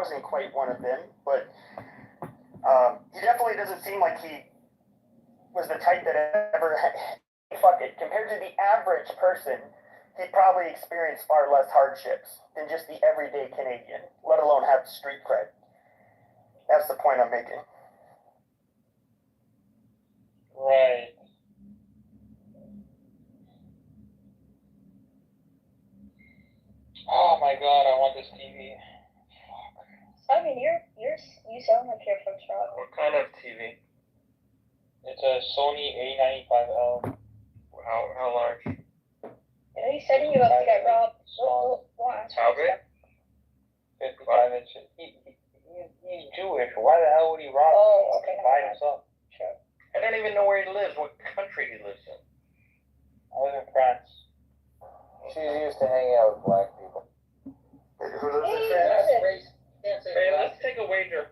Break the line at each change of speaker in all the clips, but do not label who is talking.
wasn't quite one of them, but he definitely doesn't seem like he was the type that ever fuck it. Compared to the average person, he'd probably experience far less hardships than just the everyday Canadian, let alone have street cred. That's the point I'm making.
Right. Oh my god, I want this TV.
Simon, you sound like you're from Toronto.
What kind of TV?
It's a Sony A95L.
How large?
He's setting you up to get robbed.
How big?
55 inches. He's Jewish. Why the hell would he rob by himself?
Sure.
I don't even know where he lives, what country he lives in.
I live in France.
She's used to hanging out with black people.
Who lives in France?
Hey, let's take a wager.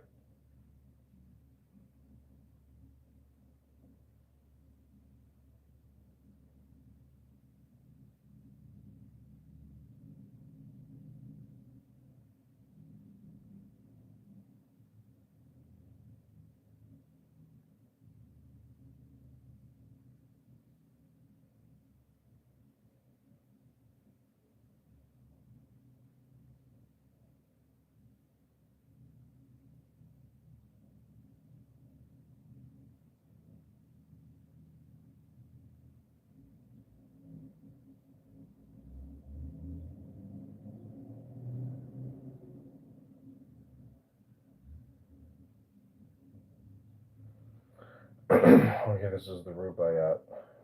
Okay, this is the Rubaiyat.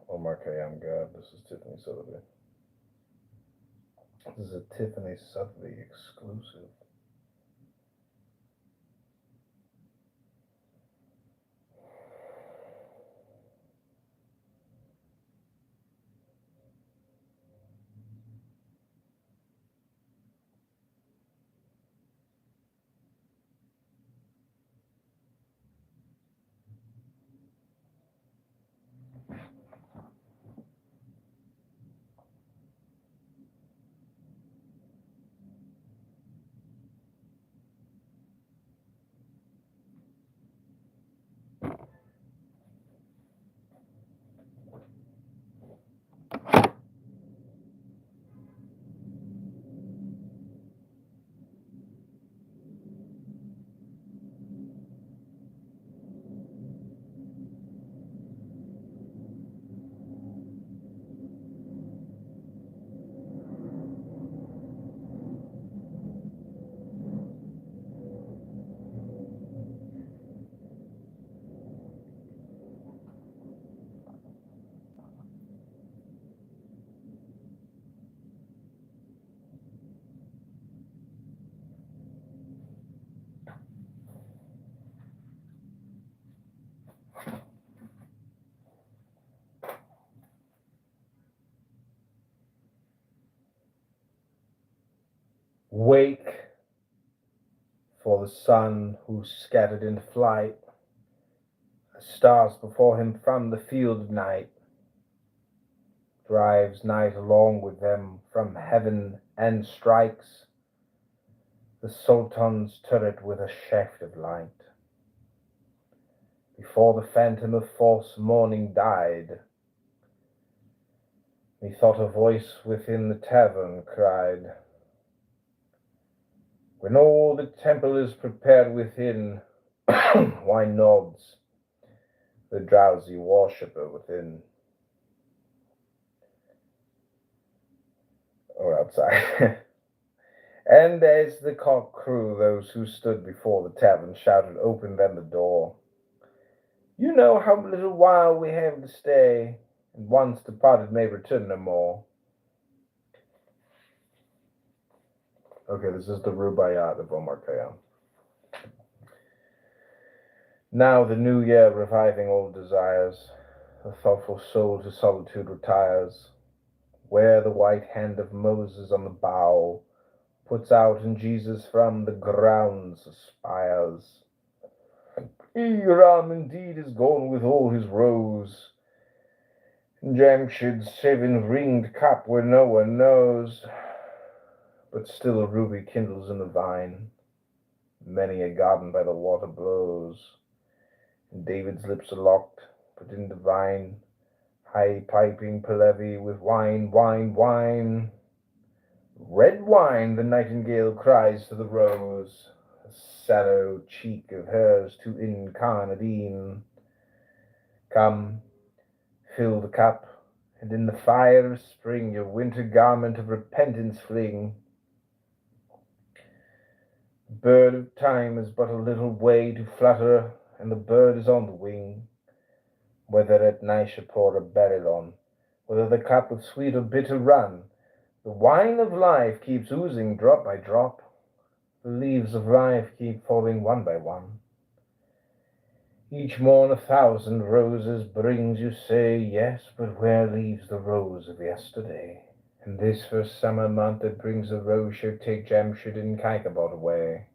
Omar Khayyam God. This is Tiffany Sotheby. This is a Tiffany Sotheby exclusive. Wake for the sun who's scattered in flight, as stars before him from the field of night, drives night along with them from heaven and strikes the Sultan's turret with a shaft of light. Before the phantom of false morning died, methought a voice within the tavern cried, when all the temple is prepared within, why nods the drowsy worshipper within? Or outside. And as the cock crew, those who stood before the tavern shouted, open then the door. You know how little while we have to stay, and once departed may return no more. Okay, this is the Rubaiyat of Omar Khayyam. Now the new year reviving old desires, the thoughtful soul to solitude retires, where the white hand of Moses on the bough puts out and Jesus from the grounds aspires. Iram indeed is gone with all his rose, Jamshid's 7-ringed cup where no one knows, but still a ruby kindles in the vine. many a garden by the water blows, and David's lips are locked, but in divine, high piping palaver with wine, wine, wine. Red wine, the nightingale cries to the rose, a sallow cheek of hers to incarnadine. Come, fill the cup, and in the fire of spring your winter garment of repentance fling. The bird of time has but a little way to flutter, and the bird is on the wing. Whether at Nishapur or Babylon, whether the cup with sweet or bitter run, the wine of life keeps oozing drop by drop. The leaves of life keep falling one by one. Each morn 1,000 roses brings, you say, yes, but where leaves the rose of yesterday? And this first summer month that brings a rose should take Jamshid and Kaikabad away.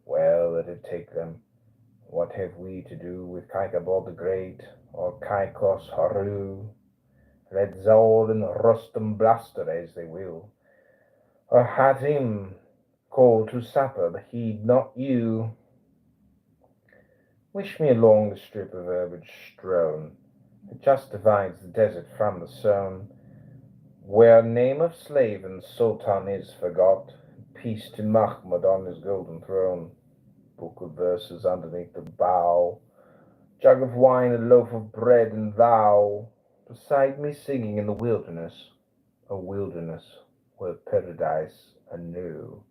Well, let it take them. What have we to do with Kaikabad the Great, or Kaikos Haru? Let Zod and Rustum bluster as they will, or Hatim call to supper, but heed not you. Wish me along the strip of herbage strown that just divides the desert from the sown, where name of slave and sultan is forgot, peace to Mahmud on his golden throne. Book of verses underneath the bough, jug of wine, a loaf of bread, and thou beside me singing in the wilderness, a wilderness where paradise anew.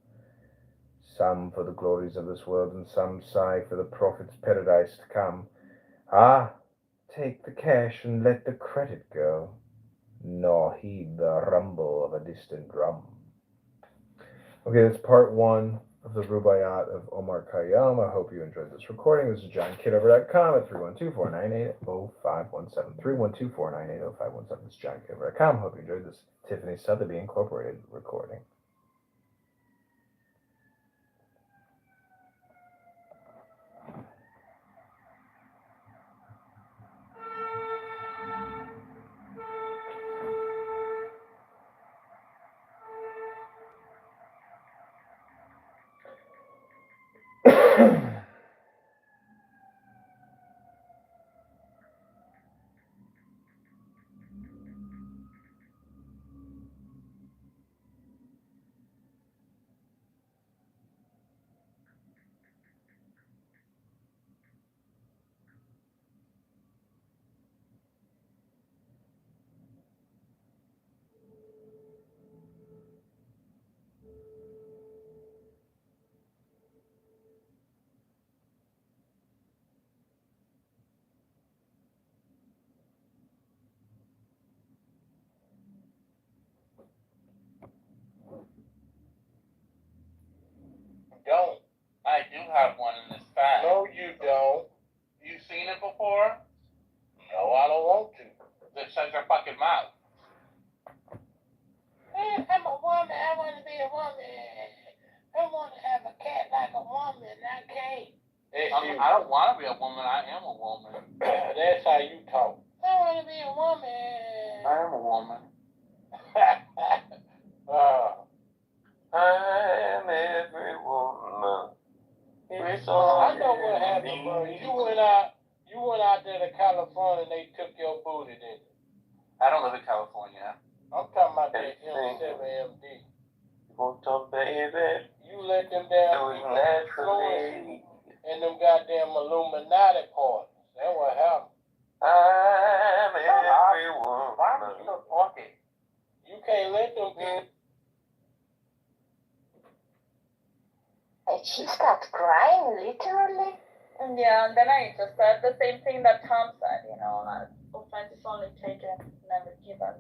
Some for the glories of this world, and some sigh for the prophet's paradise to come. Ah, take the cash and let the credit go, nor heed the rumble of a distant drum. Okay, that's part one of the Rubaiyat of Omar Khayyam. I hope you enjoyed this recording. This is John, Kitover.com at 312-498-0517. 312-498-0517. This is John, Kitover.com. Hope you enjoyed this Tiffany Sotheby Incorporated recording.
Don't. I do have one in this bag.
No, you don't.
You seen it before?
No, I don't want to.
Then shut your fucking mouth.
I'm a woman. I want to be a woman. I want to have a cat like a woman. I can't.
I don't want to be a woman. I am a woman.
That's how you talk.
I want to be a woman.
I am a woman.
I'm every woman. It's
I
all
know what happened, bro. You went out there to California and they took your booty, didn't you?
I don't live in California.
I'm talking about that M7MD.
want to, baby.
You let them down
Do it naturally.
in them goddamn Illuminati parties. That's what happened.
I'm every
Why are you
woman.
still talking?
You can't let them people.
And she starts crying, literally.
Yeah, and then I just said the same thing that Tom said, like, offense is only taken, never given.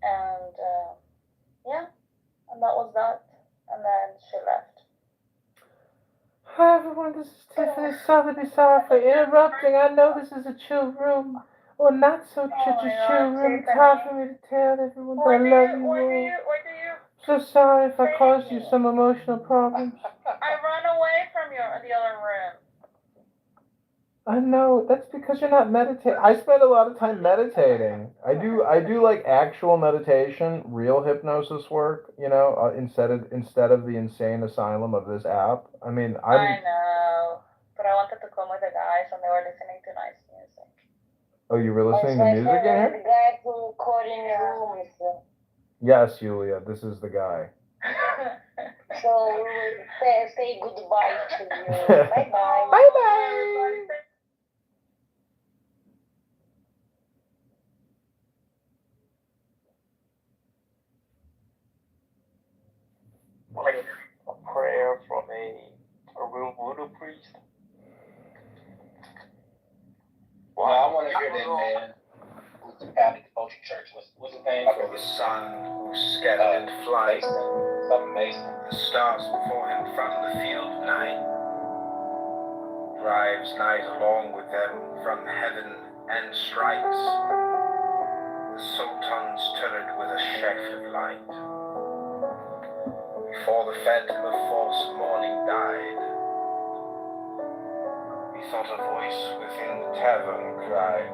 And, yeah, and that was that. And then she left.
Hi everyone, this is Tiffany Sotheby. Sorry for interrupting. I know this is a chill room, or not so chill room. It's hard for me to tell everyone that I love you all.
Where do you?
So sorry if I caused you some emotional problems.
I run away from the other room.
I know that's because you're not meditating. I spend a lot of time meditating. I do like actual meditation, real hypnosis work. Instead of the insane asylum of this app. I mean,
I know, but I wanted to come with the guys and they were listening to nice music.
Oh, you were listening to
my
music in
favorite
here?
guy who caught in the rooms.
Yes, Yulia, this is the guy.
So we will say goodbye to you. Bye bye.
Bye bye.
A prayer from a real voodoo priest.
Well, I want to hear that, man. Who's the Catholic Devotion Church? What's his name?
For the sun who scattered in flight,
Something Mason.
the stars before him from the field of night, drives night along with them from heaven and strikes the sultan's turret with a shaft of light. Before the phantom of false morning died, methought a voice within the tavern cried,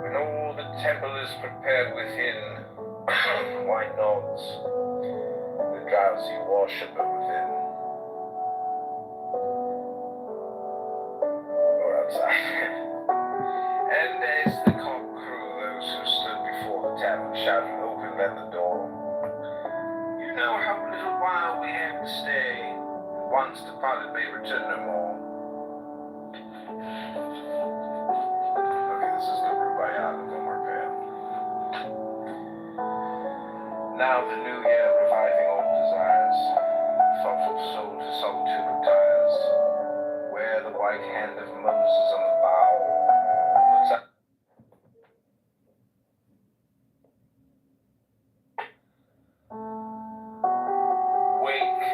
when all the temple is prepared within, why not the drowsy worshipper within? Or outside. And as the cock crew, those who stood before the tavern shouted, open then the door. You know how little while we have to stay, and once departed may return no more. Okay, this is the Rubaiyat of Omar Khayyam. Now the new year reviving old desires, thoughtful soul to solitude retires, where the white hand of Moses on the bow puts out. Wake,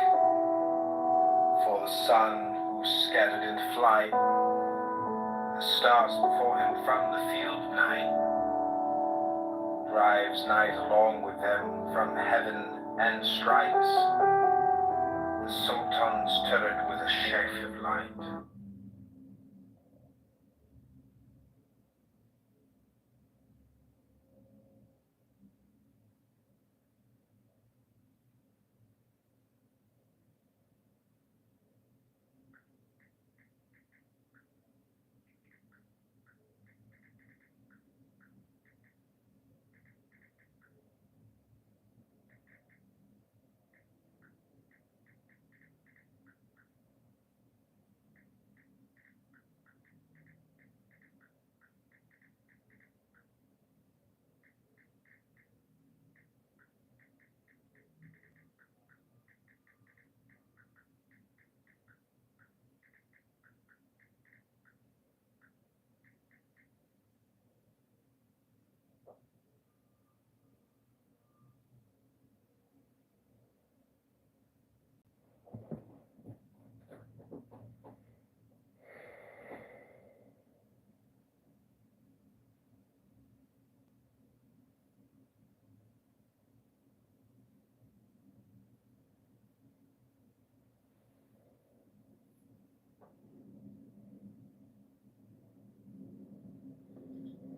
for the sun who scattered in flight the stars before him from the field of night, drives night along with them from heaven and strikes the sultan's turret with a shaft of light.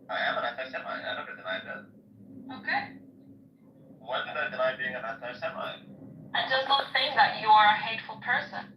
I am an anti-Semite. I never denied that.
Okay.
When did I deny being an anti-Semite?
I just don't think that you are a hateful person.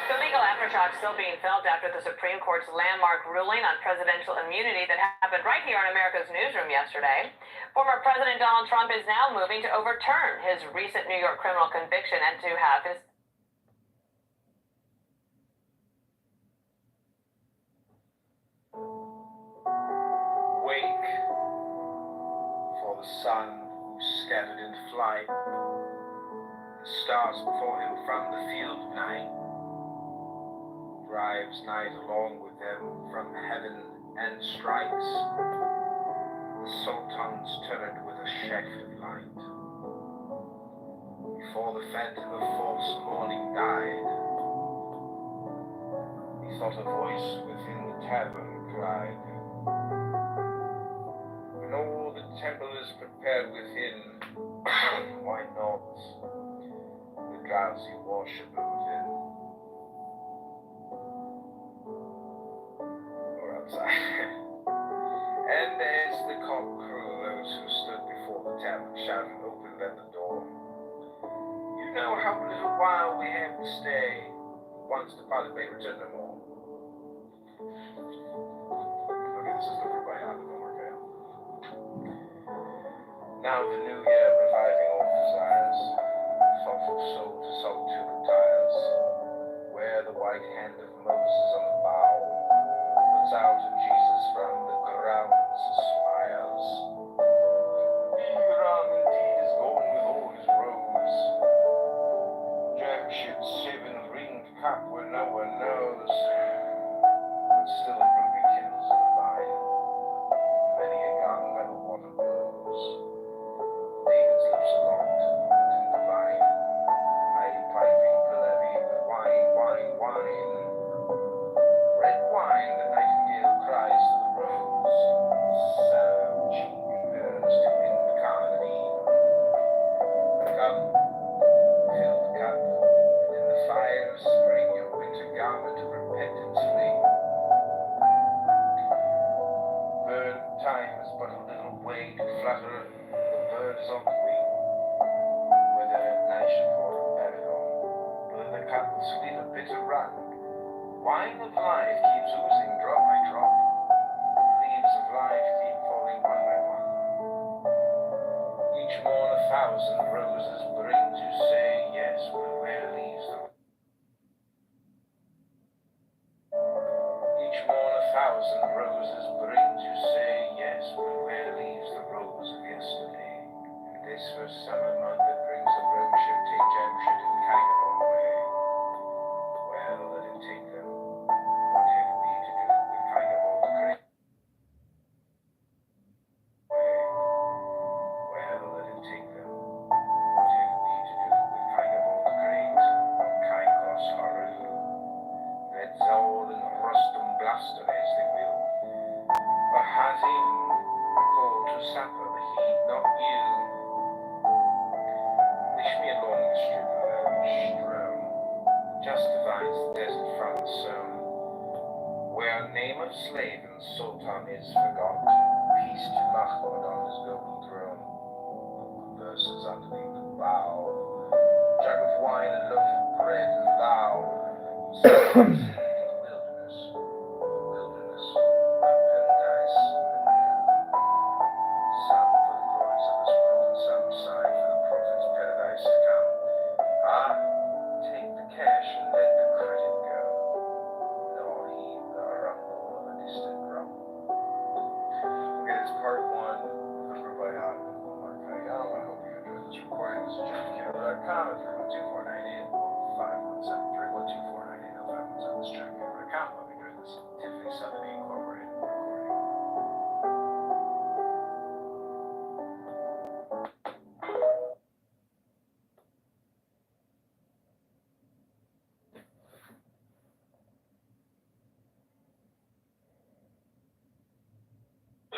The legal aftershocks still being felt after the Supreme Court's landmark ruling on presidential immunity that happened right here in America's newsroom yesterday. Former President Donald Trump is now moving to overturn his recent New York criminal conviction and to have his
the sun who's scattered in flight, the stars before him from the field of night, drives night along with them from heaven and strikes the sultan's turret with a shaft of light. Before the phantom of false morning died, he thought a voice within the tavern cried, when all the temple is prepared within, why not the drowsy worshipper within? Or outside. And as the cock crew, those who stood before the tavern shouted, open then the door. You know how little while we have to stay, once departed may return no more. Okay, this is the group I have in homework. Now the new year reviving old desires, thoughtful soul to solitude retires, where the white hand of Moses on the bow puts out to Jesus from the grounds aspires. Iram indeed is gone with all his robes, Jamshid's 7-ringed cup where no one knows, but still a ruby kindles in the vine, many a garden where the water blows. David's lips are locked in the vine, high piping Pelevi with wine, wine, wine. Red wine, the nightingale cries to the rose, sour cheek burns to incarnadine. Come, fill the cup, and in the fire of spring your winter garment of repentance fling. Bird time is but a little way to flutter, the bird is on the wing, whether Nashapur or Babylon, whether the cup will sweet or bitter run. Wine of life keeps oozing drop by drop, leaves of life keep falling one by one. Each morn 1,000 roses bring to say yes, but where leaves the Each morn 1,000 roses bring to say yes, but where leaves the rose of yesterday? And this first summer month that brings the rose shall take Jamshid and Kainabon away. Well, let it take them. What have we to do with Kainabon's great way? Well, let it take them. What have we to do with Kainabon's great or Kaikos Haru? Let Zaul and Rostam bluster as they will. But Hazim, call to supper, heed not you. Wish me a long strip of elvish throne, justifies the desert from the zone, where name of slave and sultan is forgot. Peace to Mahmud on his golden throne. Verses underneath the bough, jug of wine and loaf of bread and thou. Wilderness, wilderness, paradise anew. Some for the glories of this world and some sigh for the prophet's paradise to come. Ah, take the cash and let the credit go, nor heed the rumble of a distant drum. Okay, it's part one of the group I have with Mark Pagano. I hope you enjoyed this recording. This is JeffKitover.com. If you're 12498 517 312 498 517, this is JeffKitover.com. I'll be doing this Tiffany Sotheby Incorporated recording.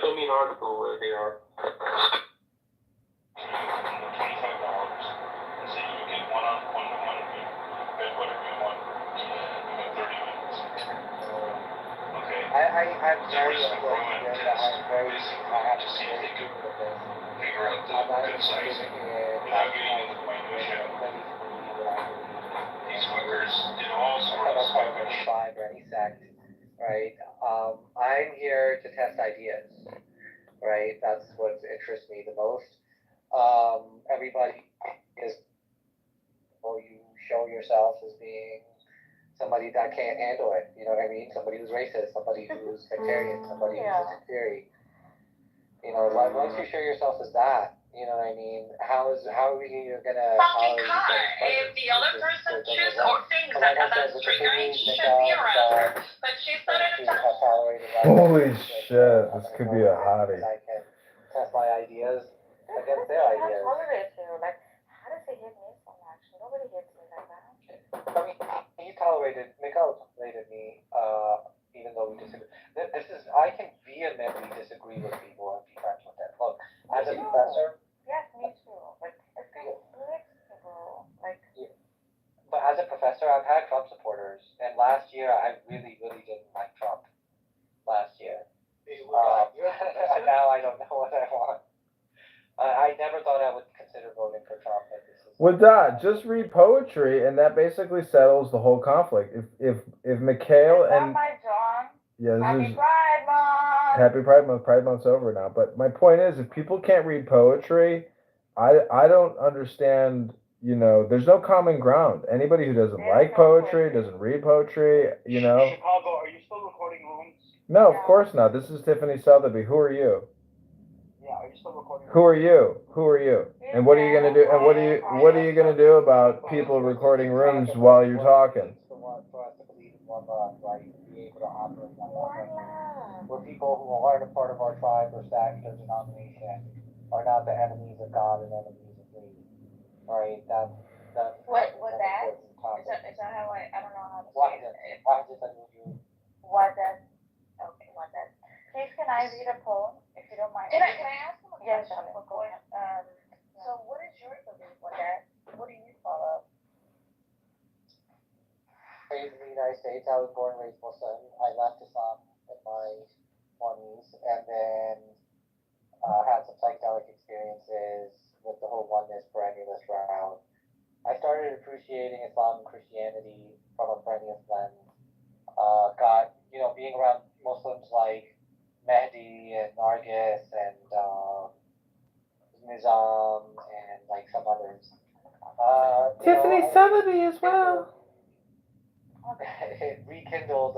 Show me an article where they are.
$25, and so you can get one-to-one with bet whatever you want. You got 30 minutes. Okay.
I'm very
Just
important
run
here,
a
but
test.
I'm very,
Basically,
I have
to
to
see if they could figure out
I'm not
the good sizing without getting into the minutia. These hookers did all sorts of stuff.
or any sect, right? I'm here to test ideas, right? That's what interests me the most. Everybody is, or you show yourself as being somebody that can't handle it, you know what I mean? Somebody who's racist, somebody who's sectarian, somebody who's a theory. You know, once you show yourself as that, you know what I mean? How are you gonna?
Fucking cut. If the other person chooses or thinks that that's triggering, she shouldn't be around her. But she started to
Holy shit, this could be a hottie.
I can test my ideas against their ideas.
Tolerate you. Like, how does he hit me so much? Nobody hits me like that.
I mean, Mikael tolerated me, even though we disagree. I can vehemently disagree with people and be friends with them. Look, as a professor.
Yes, me too. But it's kind of people. Like.
But as a professor, I've had Trump supporters, and last year I really, really didn't like Trump. Last year. Now I don't know what I want. I never thought I would consider voting for Trump.
With that, just read poetry, and that basically settles the whole conflict. If Mikhail and
John.
yeah,
Happy Pride Month.
Happy Pride Month. Pride Month's over now. But my point is, if people can't read poetry, I don't understand. You know, there's no common ground. Anybody who doesn't like poetry, doesn't read poetry, you know.
Chicago, are you still recording rooms?
No, of course not. This is Tiffany Sotheby. Who are you?
Yeah, are you still recording?
Who are you? Who are you? And what are you gonna do? And what are you gonna do about people recording rooms while you're talking?
Where people who aren't a part of our tribe or sect or denomination are not the enemies of God and enemies of me. Right? That's
What that? Is that how I don't know how to say it. What that? Okay, what that? Please, can I read a poem, if you don't mind?
Can I ask him a
Yes,
question?
go ahead.
So what is your belief on
That, what do you follow?
Raised in the United States, I was born and raised Muslim. I left Islam in my 20s and then had some psychedelic experiences with the whole oneness perennialist route. I started appreciating Islam and Christianity from a perennialist lens. Being around Muslims like Mehdi and Nargis and Nizam and like some others.
Tiffany Sotheby as well.
It rekindled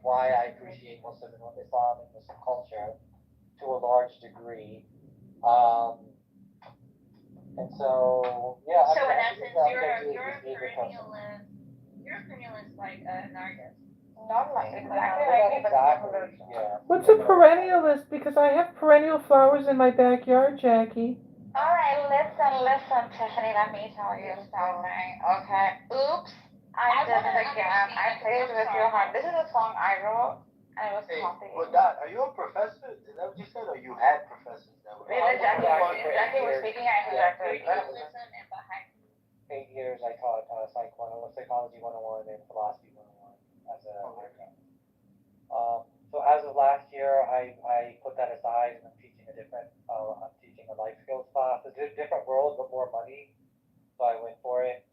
why I appreciate Muslim and Islam and Muslim culture to a large degree. And so, yeah.
So in essence, you're a perennialist. You're a perennialist like Nargis. Not like
Exactly. Yeah.
What's a perennialist? Because I have perennial flowers in my backyard, Jackie.
Alright, listen, Tiffany, let me tell you something, okay? Oops, I did it again. I played with your heart. This is a song I wrote, and it was copied.
Well, Dot, are you a professor? Is that what you said, or you had professors that were?
Really, Jackie was speaking, I interjected.
Listen and behind 8 years I taught Psychology 101 and Philosophy 101 as a undergrad. So as of last year, I put that aside and I'm teaching a life skills class. It's a different world, but more money, so I went for it.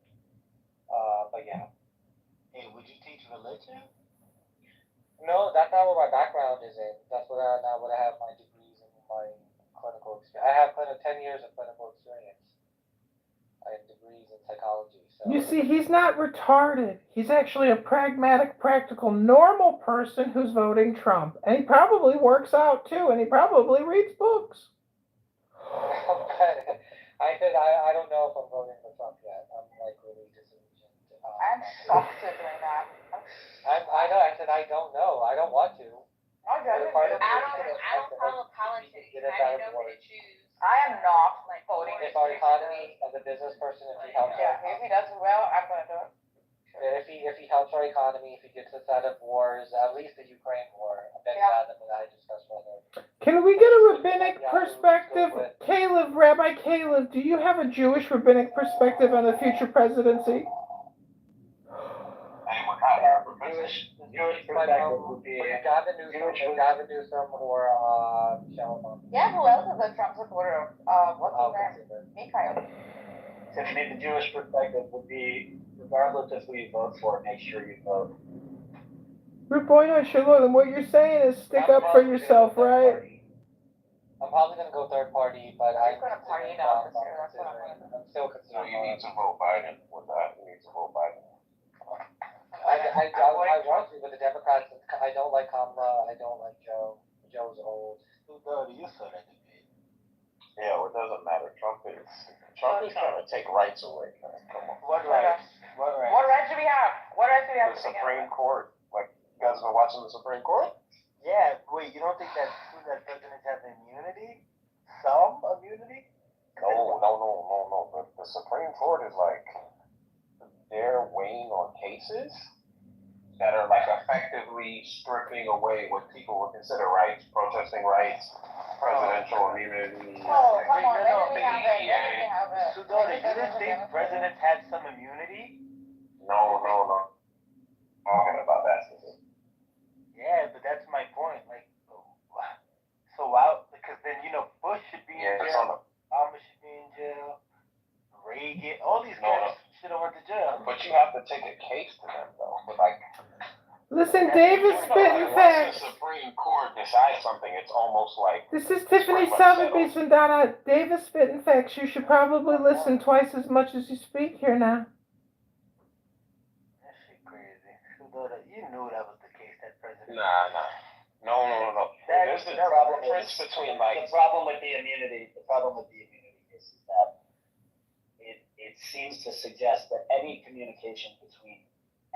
But yeah.
Hey, would you teach religion?
No, that's not what my background is in. That's what I have my degrees and my clinical experience. I have 10 years of clinical experience. I have degrees in psychology. So.
You see, he's not retarded. He's actually a pragmatic, practical, normal person who's voting Trump. And he probably works out too, and he probably reads books.
I said I don't know if I'm voting for Trump yet. I'm like really disillusioned.
I'm shocked to doing that.
I know. I said I don't know. I don't want to.
I don't follow politics. I don't know who to choose. I am not voting.
If our economy, as a business person, if he helps
if he does well, I'm gonna do it.
If he helps our economy, if he gets us out of wars, at least the Ukraine war, Ben Sadam and I discussed further.
Can we get a rabbinic perspective? Rabbi Caleb, do you have a Jewish rabbinic perspective on the future presidency?
Jewish perspective would be Gavin Newsom or Michelle.
Yeah, who else is a Trump supporter? What's his name? Mikhail.
Tiffany, the Jewish perspective would be, regardless of who you vote for, make sure you vote.
Ruboino Shalom, what you're saying is stick up for yourself, right?
I'm probably going to go third party, but I'm
going to party now.
I'm still considering.
So you need to vote Biden with that. You need to vote Biden.
I want to, but the Democrats, I don't like Kamala, I don't like Joe. Joe's old.
Who do you feel that to be?
Yeah, well, it doesn't matter. Trump is trying to take rights away. Come on.
What rights? What rights?
What rights do we have? What rights do we have
The
to begin
Supreme
with?
Court. Like, you guys been watching the Supreme Court?
Yeah, wait, you don't think that presidents have immunity? Some immunity?
No. The Supreme Court is like, they're weighing on cases that are like effectively stripping away what people would consider rights, protesting rights, presidential immunity.
Oh, come on,
no,
let me have it. Let me have it.
Sudota, you didn't think presidents had some immunity?
No. Talking about that.
Yeah, but that's my point. Like, so why? Because then, Bush should be in
Yeah,
jail, Obama should be in jail, Reagan, all these guys should have went to jail.
But you have to take a case to them, though. But like,
Listen, Dave is spitting facts.
once the Supreme Court decides something, it's almost like
This is Tiffany Sotheby's and Donna. Dave is spitting facts. You should probably listen twice as much as you speak here now.
That shit crazy. Sudota, you knew that was the case, that president.
no. There's the difference between like
The problem with the immunity is that it seems to suggest that any communication between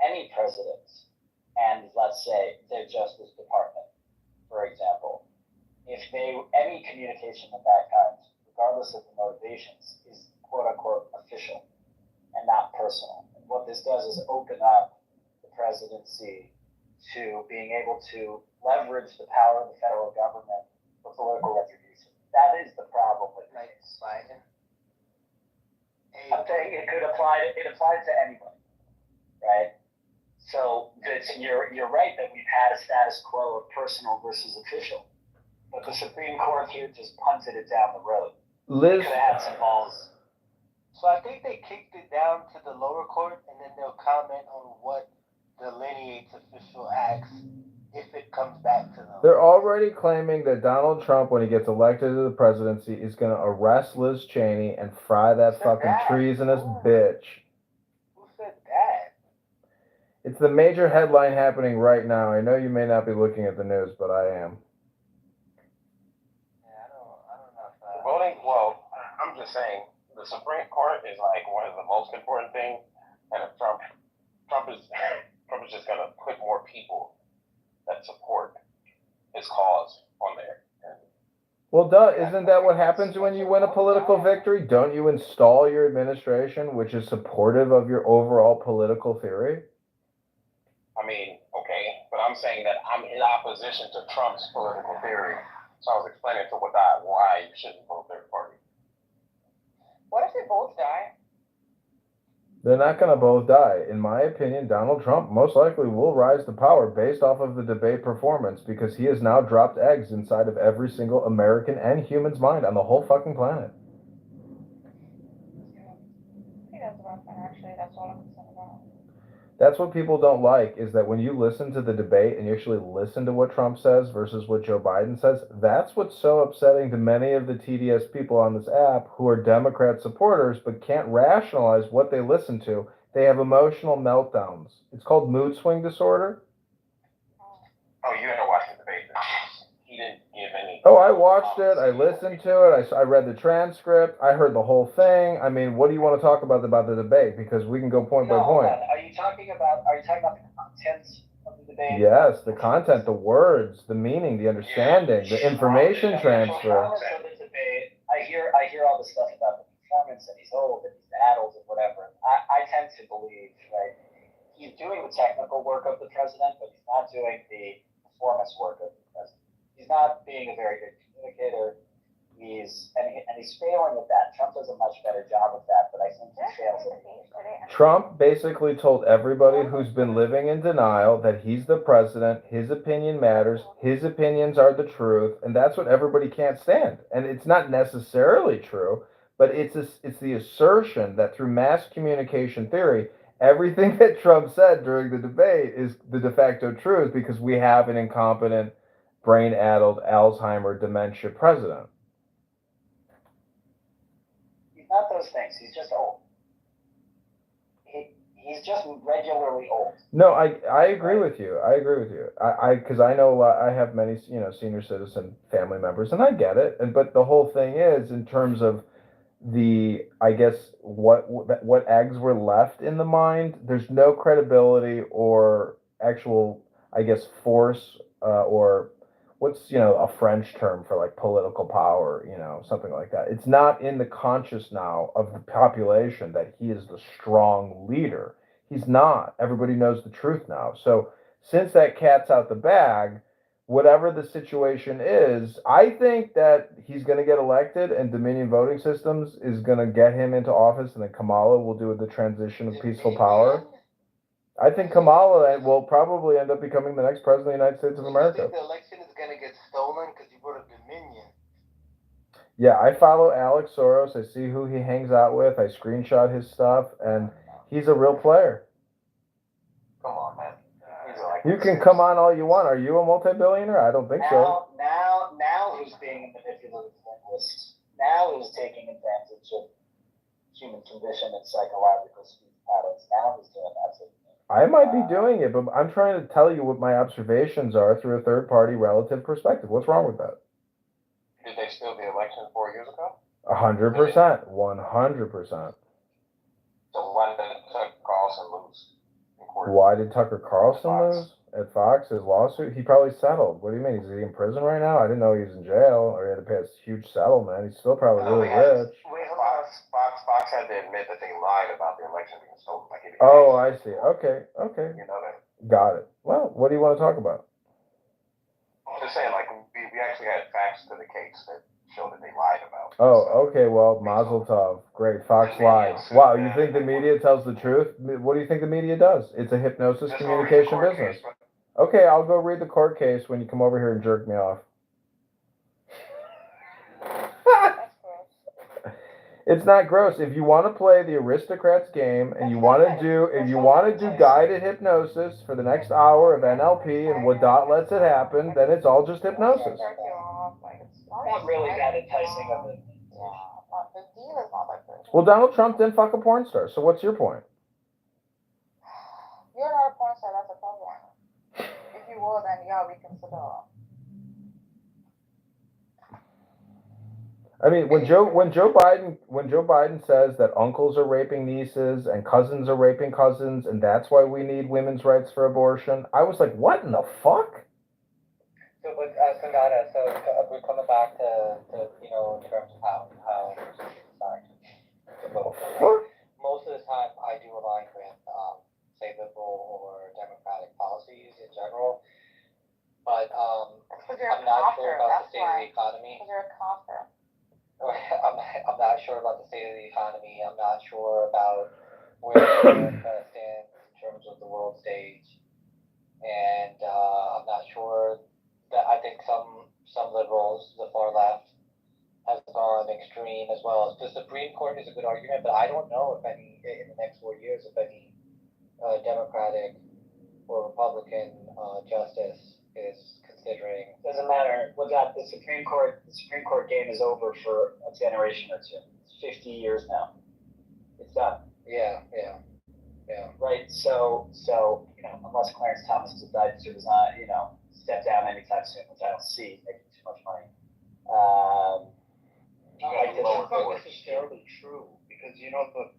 any president and, let's say, their Justice Department, for example, any communication of that kind, regardless of the motivations, is quote unquote official and not personal. And what this does is open up the presidency to being able to leverage the power of the federal government for political retribution. That is the problem with this.
Biden.
I'm saying it applies to anybody, right? So you're right that we've had a status quo of personal versus official, but the Supreme Court here just punted it down the road.
Liz,
Could have had some balls.
So I think they kicked it down to the lower court, and then they'll comment on what delineates official acts if it comes back to them.
they're already claiming that Donald Trump, when he gets elected to the presidency, is going to arrest Liz Cheney and fry that fucking treasonous bitch.
Who said that?
It's the major headline happening right now. I know you may not be looking at the news, but I am.
Yeah, I don't know if
voting. Well, I'm just saying the Supreme Court is like one of the most important things, and if Trump is just gonna put more people that support his cause on there.
Well, duh, isn't that what happens when you win a political victory? Don't you install your administration, which is supportive of your overall political theory?
I mean, okay, but I'm saying that I'm in opposition to Trump's political theory. So I was explaining to why you shouldn't vote their party.
What if they both die?
They're not going to both die. In my opinion, Donald Trump most likely will rise to power based off of the debate performance because he has now dropped eggs inside of every single American and human's mind on the whole fucking planet.
I think that's about fine, actually. That's all I'm concerned about.
That's what people don't like, is that when you listen to the debate and you actually listen to what Trump says versus what Joe Biden says, that's what's so upsetting to many of the TDS people on this app who are Democrat supporters but can't rationalize what they listen to. They have emotional meltdowns. It's called mood swing disorder.
Oh, you haven't watched the debate. He didn't give any.
Oh, I watched it. I listened to it. I read the transcript. I heard the whole thing. I mean, what do you want to talk about the debate? Because we can go point by point.
Are you talking about the content of the debate?
Yes, the content, the words, the meaning, the understanding, the information transfer.
Of the debate, I hear all the stuff about the performance and he's old and he's addled and whatever. I tend to believe, right, he's doing the technical work of the president, but he's not doing the performance work of the president. He's not being a very good communicator. He's failing at that. Trump does a much better job of that, but I think he fails at it.
Trump basically told everybody who's been living in denial that he's the president, his opinion matters, his opinions are the truth, and that's what everybody can't stand. And it's not necessarily true, but it's the assertion that through mass communication theory, everything that Trump said during the debate is the de facto truth because we have an incompetent, brain-addled, Alzheimer, dementia president.
He's not those things. He's just old. He He's just regularly old.
No, I agree with you. I agree with you. Because I know a lot, I have many, senior citizen family members, and I get it. But the whole thing is, in terms of I guess what eggs were left in the mind, there's no credibility or actual, I guess, force, or what's, a French term for like political power, something like that. It's not in the conscious now of the population that he is the strong leader. He's not. Everybody knows the truth now. So since that cat's out the bag, whatever the situation is, I think that he's going to get elected, and Dominion Voting Systems is going to get him into office, and then Kamala will do the transition of peaceful power. I think Kamala will probably end up becoming the next president of the United States of
You
America.
think the election is gonna get stolen because you voted Dominion?
Yeah, I follow Alex Soros. I see who he hangs out with. I screenshot his stuff, and he's a real player.
Come on, man.
You can come on all you want. Are you a multi-billionaire? I don't think so.
Now he's being a manipulative linguist. Now he's taking advantage of human condition and psychological speech patterns. Now he's doing that.
I might be doing it, but I'm trying to tell you what my observations are through a third-party relative perspective. What's wrong with that?
Did they steal the election 4 years ago?
100%. 100%.
So why did Tucker Carlson lose in court?
Why did Tucker Carlson lose at Fox? His lawsuit? He probably settled. What do you mean? Is he in prison right now? I didn't know he was in jail, or he had to pay a huge settlement. He's still probably really rich.
Fox had to admit that they lied about the election being stolen.
Oh, I see. Okay.
You know that?
Got it. Well, what do you want to talk about?
I'm just saying, like, we actually had facts to the case that show that they lied about.
Oh, okay. Well, Mazel Tov. Great. Fox lied. Wow, you think the media tells the truth? What do you think the media does? It's a hypnosis communication business. Okay, I'll go read the court case when you come over here and jerk me off. It's not gross. If you want to play the aristocrats game and you want to do guided hypnosis for the next hour of NLP and what Dot lets it happen, then it's all just hypnosis.
Not really that enticing of it.
The deal is not like this.
Well, Donald Trump didn't fuck a porn star, so what's your point?
You're not a porn star, that's a problem. If you were, then yeah, we consider.
I mean, when Joe Biden says that uncles are raping nieces and cousins are raping cousins, and that's why we need women's rights for abortion, I was like, what in the fuck?
So, but Sangata, we're coming back to in terms of how sorry. Most of the time, I do align with say liberal or democratic policies in general, but I'm not sure about the state of the economy.
Because you're a coffer.
I'm not sure about the state of the economy. I'm not sure about where America stands in terms of the world stage, and I'm not sure that I think some liberals, the far left, has gone extreme as well. The Supreme Court is a good argument, but I don't know if any in the next 4 years if any Democratic or Republican justice is considering.
Doesn't matter. The Supreme Court game is over for a generation or two. It's 50 years now. It's done.
Yeah.
Right. So unless Clarence Thomas decides to resign, step down anytime soon, which I don't see, making too much money.
That's not necessarily true because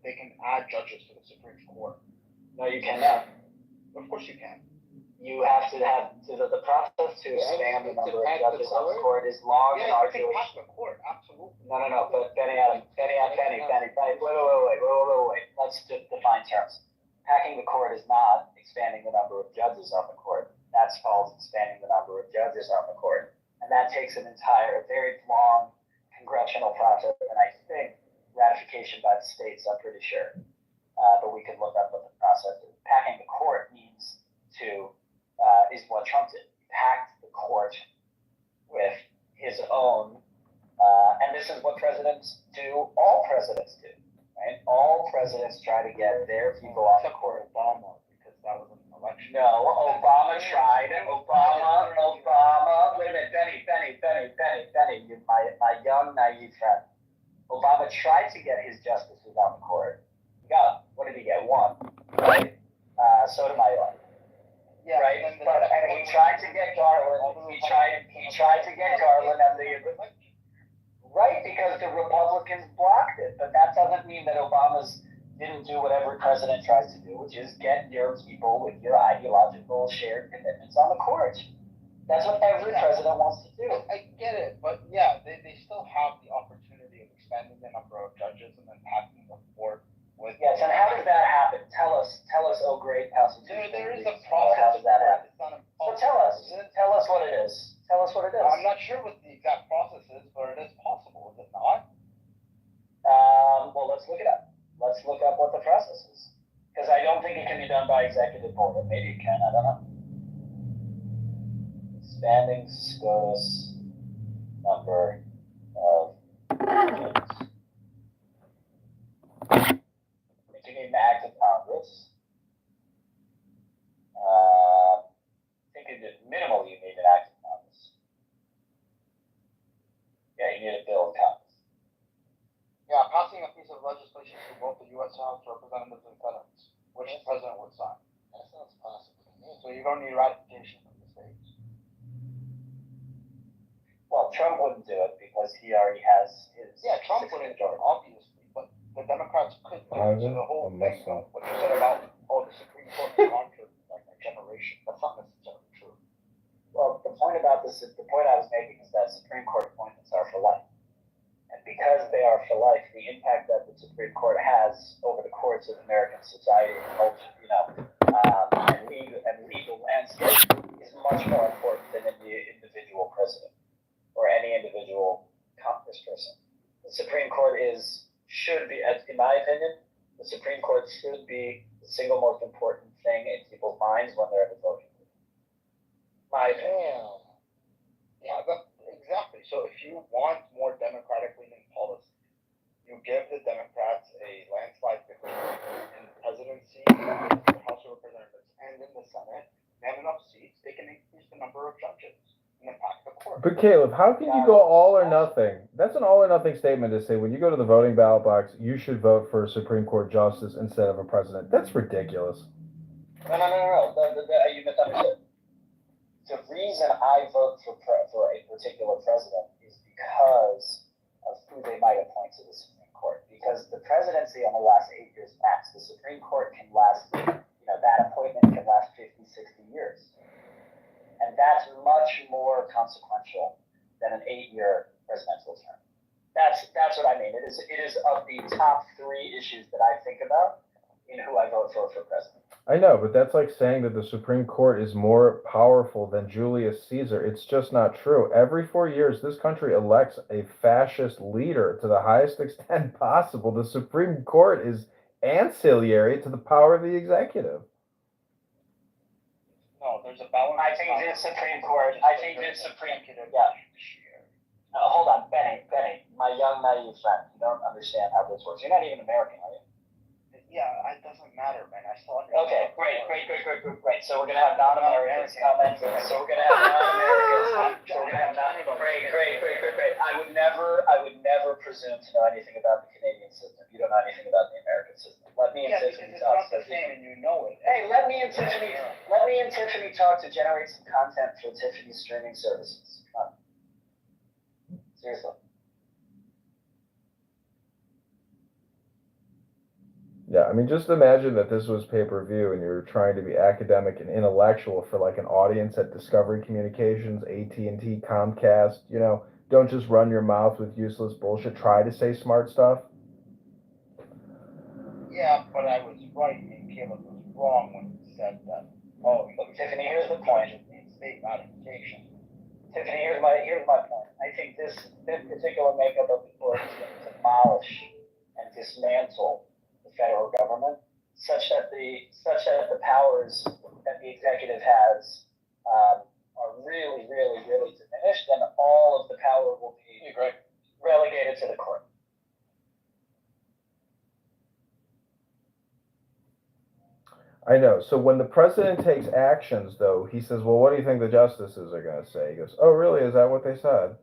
they can add judges to the Supreme Court.
No, you cannot.
Of course you can.
You have to have the process to expand the number of judges on the court is long and arduous.
The court, absolutely.
No. But Benny, wait. Let's define terms. Packing the court is not expanding the number of judges on the court. That's called expanding the number of judges on the court, and that takes a very long congressional process, and I think ratification by the states. I'm pretty sure, but we can look up what the process is. Packing the court means is what Trump did. He packed the court with his own, and this is what presidents do. All presidents do, right? All presidents try to get their people off the court.
Obama, because that was an election.
No, Obama tried. Obama. Wait a minute, Benny, you're my young naive friend. Obama tried to get his justices on the court. He got them. What did he get? 1, right? Sotomayor.
Yeah,
Right,
and then
and he tried to get Garland. He tried to get Garland at the right because the Republicans blocked it. But that doesn't mean that Obama's didn't do what every president tries to do, which is get your people with your ideological shared commitments on the court. That's what every president wants to do.
I get it, but yeah, they still have the opportunity of expanding the number of judges and then packing the board with.
Yes, and how does that happen? Tell us, oh great constitution.
There is a process.
How does that happen?
It's not
So tell us what it is. Tell us what it is.
I'm not sure what the exact process is, but it is possible, is it not?
Well, let's look it up. Let's look up what the process is. Because I don't think it can be done by executive order. Maybe it can, I don't know. Expanding SCOTUS number of judges. If you need an act of Congress, I think minimally you need an act of Congress. Yeah, you need a bill of Congress.
Yeah, passing a piece of legislation through both the U.S. House of Representatives and Senate, which the president would sign.
That sounds possible to me.
So you don't need ratification from the states.
Well, Trump wouldn't do it because he already has his.
Yeah, Trump wouldn't do it, obviously, but the Democrats could do it. So the whole thing, what you said about, the Supreme Court has gone for like a generation, that's not necessarily true.
Well, the point about this, the point I was making is that Supreme Court appointments are for life. And because they are for life, the impact that the Supreme Court has over the courts of American society and culture, and legal landscape is much more important than the individual president or any individual congressperson. The Supreme Court should be, in my opinion, the Supreme Court should be the single most important thing in people's minds when they're in the voting booth. My opinion.
Yeah, exactly. So if you want more democratic leaning policy, you give the Democrats a landslide victory in the presidency, the House of Representatives, and in the Senate. They have enough seats, they can increase the number of judges and then pack the court.
But Caleb, how can you go all or nothing? That's an all or nothing statement to say when you go to the voting ballot box, you should vote for a Supreme Court justice instead of a president. That's ridiculous.
No. You misunderstood. The reason I vote for a particular president is because of who they might appoint to the Supreme Court. Because the presidency only lasts 8 years max. The Supreme Court can last, that appointment can last 50, 60 years. And that's much more consequential than an 8-year presidential term. That's what I mean. It is of the top 3 issues that I think about in who I vote for president.
I know, but that's like saying that the Supreme Court is more powerful than Julius Caesar. It's just not true. Every 4 years, this country elects a fascist leader to the highest extent possible. The Supreme Court is ancillary to the power of the executive.
No, there's a balance.
I think the Supreme Court, yeah. Hold on, Benny, my young naive friend, you don't understand how this works. You're not even American, are you?
Yeah, it doesn't matter, man. I still understand.
Okay, great. So we're gonna have non-Americans comment. Great. I would never presume to know anything about the Canadian system. You don't know anything about the American system. Let me and Tiffany talk.
It's not the same, and you know it.
Hey, let me and Tiffany talk to generate some content for Tiffany's streaming services. Come on. Seriously.
Yeah, I mean, just imagine that this was pay-per-view and you're trying to be academic and intellectual for like an audience at Discovery Communications, AT&T, Comcast. Don't just run your mouth with useless bullshit. Try to say smart stuff.
Yeah, but I was right and Caleb was wrong when he said that. Oh,
look, Tiffany, here's the point.
State ratification.
Tiffany, here's my point. I think this particular makeup of the court is going to demolish and dismantle the federal government, such that the powers that the executive has are really, really, really diminished, and all of the power will be relegated to the court.
I know. So when the president takes actions, though, he says, well, what do you think the justices are going to say? He goes, oh, really? Is that what they said?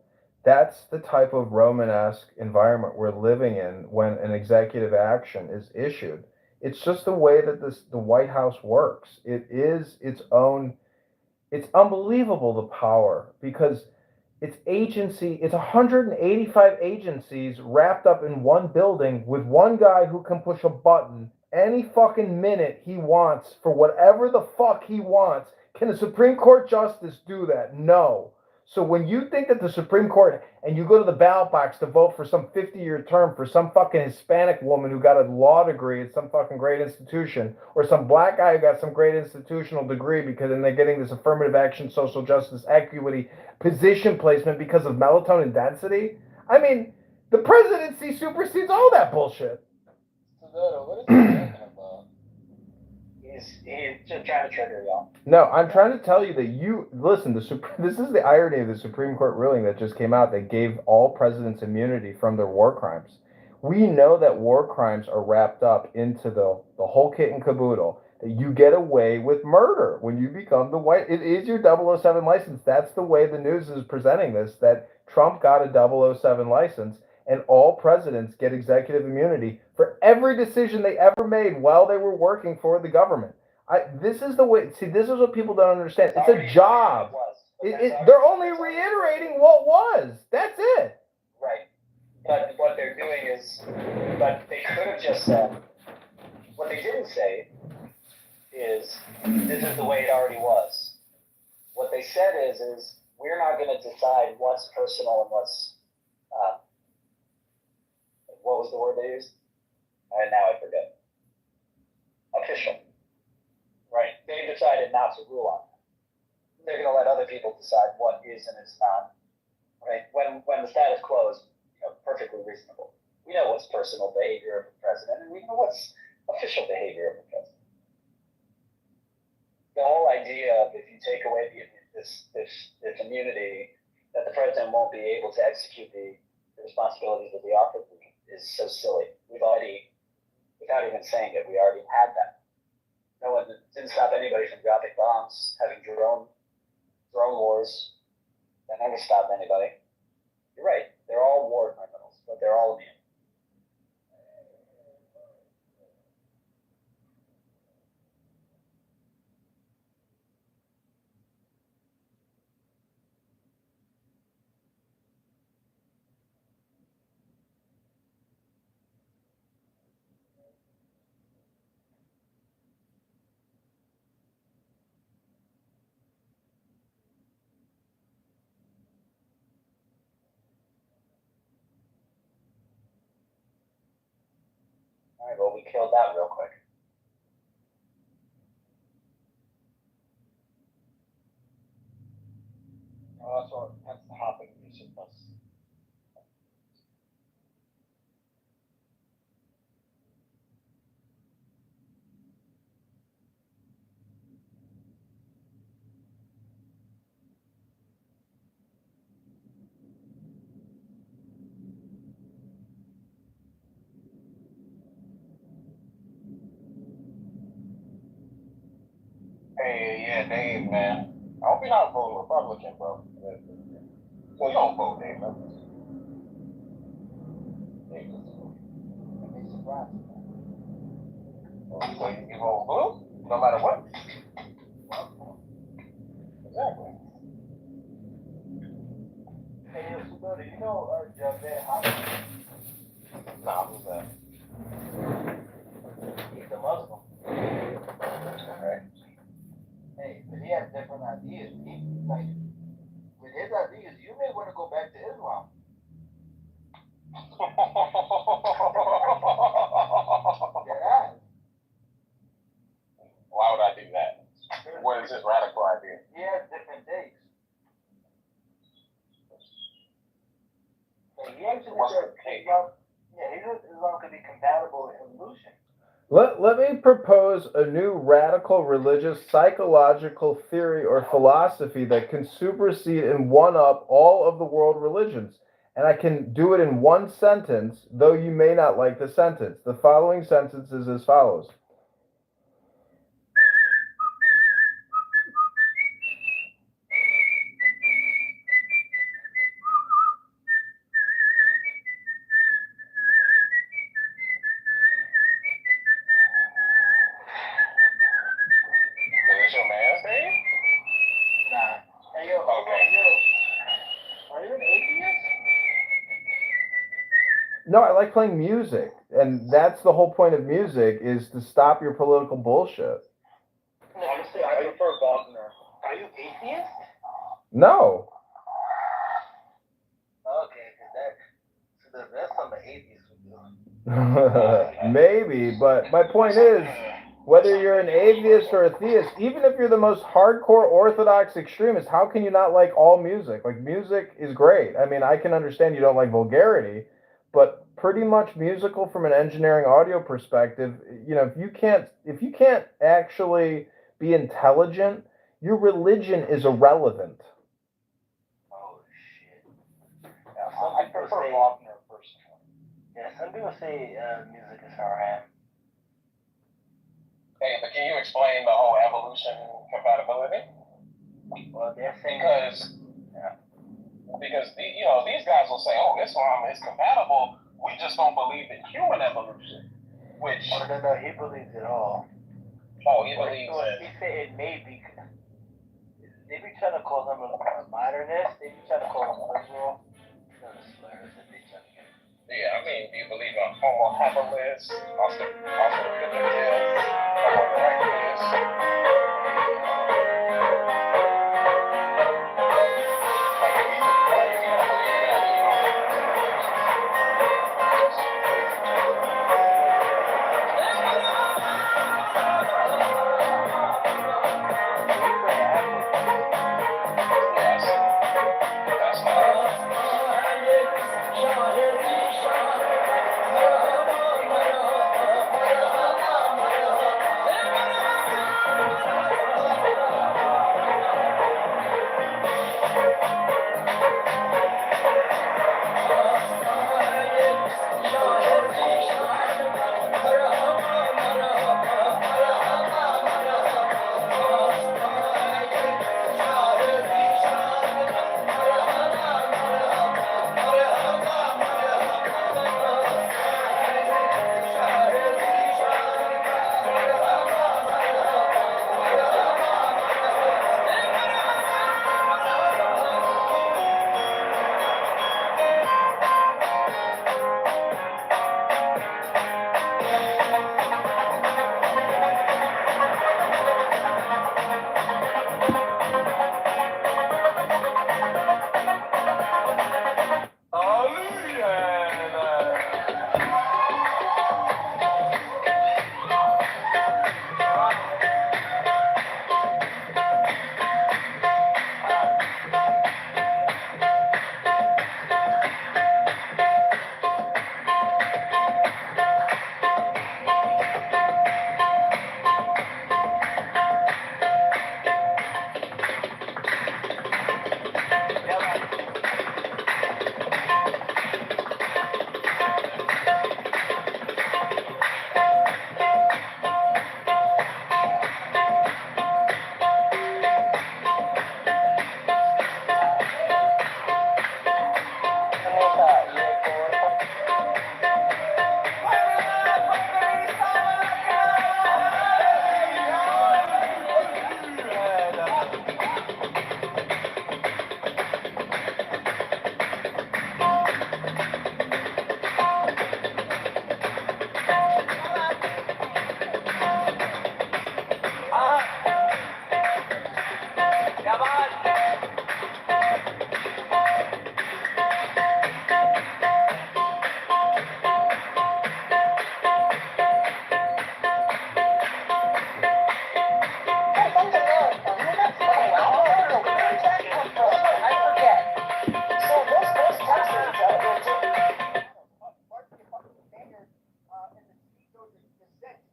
That's the type of Romanesque environment we're living in when an executive action is issued. It's just the way that the White House works. It is its own. It's unbelievable the power because it's 185 agencies wrapped up in one building with one guy who can push a button any fucking minute he wants for whatever the fuck he wants. Can a Supreme Court justice do that? No. So when you think that the Supreme Court and you go to the ballot box to vote for some 50-year term for some fucking Hispanic woman who got a law degree at some fucking great institution, or some black guy who got some great institutional degree because then they're getting this affirmative action, social justice, equity, position placement because of melatonin density. I mean, the presidency supersedes all that bullshit.
What is he talking about? He's just trying to trigger y'all.
No, I'm trying to tell you that you listen. This is the irony of the Supreme Court ruling that just came out that gave all presidents immunity from their war crimes. We know that war crimes are wrapped up into the whole kit and caboodle. That you get away with murder when you become the white. It is your 007 license. That's the way the news is presenting this. That Trump got a 007 license, and all presidents get executive immunity for every decision they ever made while they were working for the government. This is the way. See, this is what people don't understand. It's a job. They're only reiterating what was. That's it.
Right. But what they're doing is, but they could have just said, what they didn't say is, this is the way it already was. What they said is we're not going to decide what's personal and what's, what was the word they used? And now I forget. Official. Right? They decided not to rule on it. They're going to let other people decide what is and is not. Right? When the status quo is perfectly reasonable. We know what's personal behavior of the president, and we know what's official behavior of the president. The whole idea of if you take away this immunity, that the president won't be able to execute the responsibilities of the office is so silly. We've already, without even saying it, we already had that. No one didn't stop anybody from dropping bombs, having drone wars. That never stopped anybody. You're right. They're all war criminals, but they're all immune. All right, well, we killed that real quick.
That's the hopping music bus.
Hey, yeah, Dave, man. I hope you're not voting Republican, bro. Well, you don't vote, Dave, man. Dave doesn't vote.
Be surprised.
So you vote blue, no matter what. Exactly.
Hey, Sudota, you know Javed Howard?
Nah, who's that?
He's a Muslim.
Okay.
Hey, but he has different ideas. With his ideas, you may want to go back to Islam. Yeah.
Why would I do that? What is his radical idea?
He has different takes. But he actually said Islam, he said Islam could be compatible with evolution.
Let me propose a new radical religious psychological theory or philosophy that can supersede and one up all of the world religions. And I can do it in one sentence, though you may not like the sentence. The following sentence is as follows. No, I like playing music, and that's the whole point of music is to stop your political bullshit.
Honestly, I prefer Wagner.
Are you atheist?
No.
Okay, that's some atheists would do.
Maybe, but my point is, whether you're an atheist or a theist, even if you're the most hardcore orthodox extremist, how can you not like all music? Like, music is great. I mean, I can understand you don't like vulgarity, but pretty much musical from an engineering audio perspective, you know, if you can't actually be intelligent, your religion is irrelevant.
Oh shit.
Yeah, I prefer Wagner personally.
Yeah, some people say music is haram.
Hey, but can you explain the whole evolution compatibility?
Well, they're saying
Because these guys will say, "Oh, Islam is compatible. We just don't believe in human evolution." Which
no, he believes it all.
he believes
He
in.
said it may be. They be trying to call him a modernist. They be trying to call him liberal. Slurs that they try to get.
Yeah, I mean, do you believe in Homo habilis, Australopithecus, Homo erectus?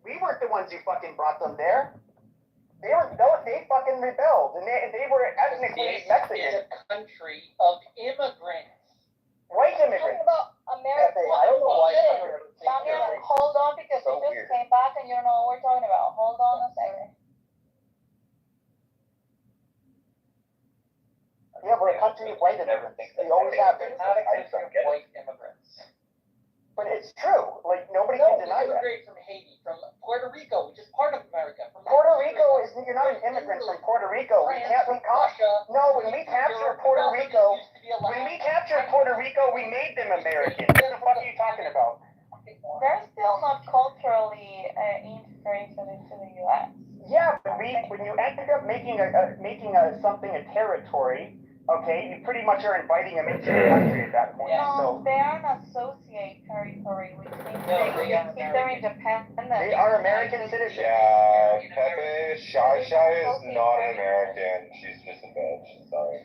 We weren't the ones who fucking brought them there. They fucking rebelled, and they were ethnically Mexican.
It's a country of immigrants.
White
Talking
immigrants.
about America.
I don't know why
Daniel, hold on because we just came back and you don't know what we're talking about. Hold on a second.
Yeah, we're a country of white immigrants. We always have been.
Not a country of white immigrants.
But it's true. Like, nobody can
We
deny that.
immigrate from Haiti, from Puerto Rico, which is part of America. From
Puerto Rico is, you're not an immigrant from Puerto Rico. We can't be caught. No, when we captured Puerto Rico, we made them American. What the fuck are you talking about.
They're still not culturally integrated into the U.S.
Yeah, but when you end up making something a territory, okay, you pretty much are inviting them into the country at that point.
No,
So
they are an associate territory, which means they keep their independence.
they are American citizens.
Yeah, Pepe, Shy is not an American. She's just a bitch. Sorry.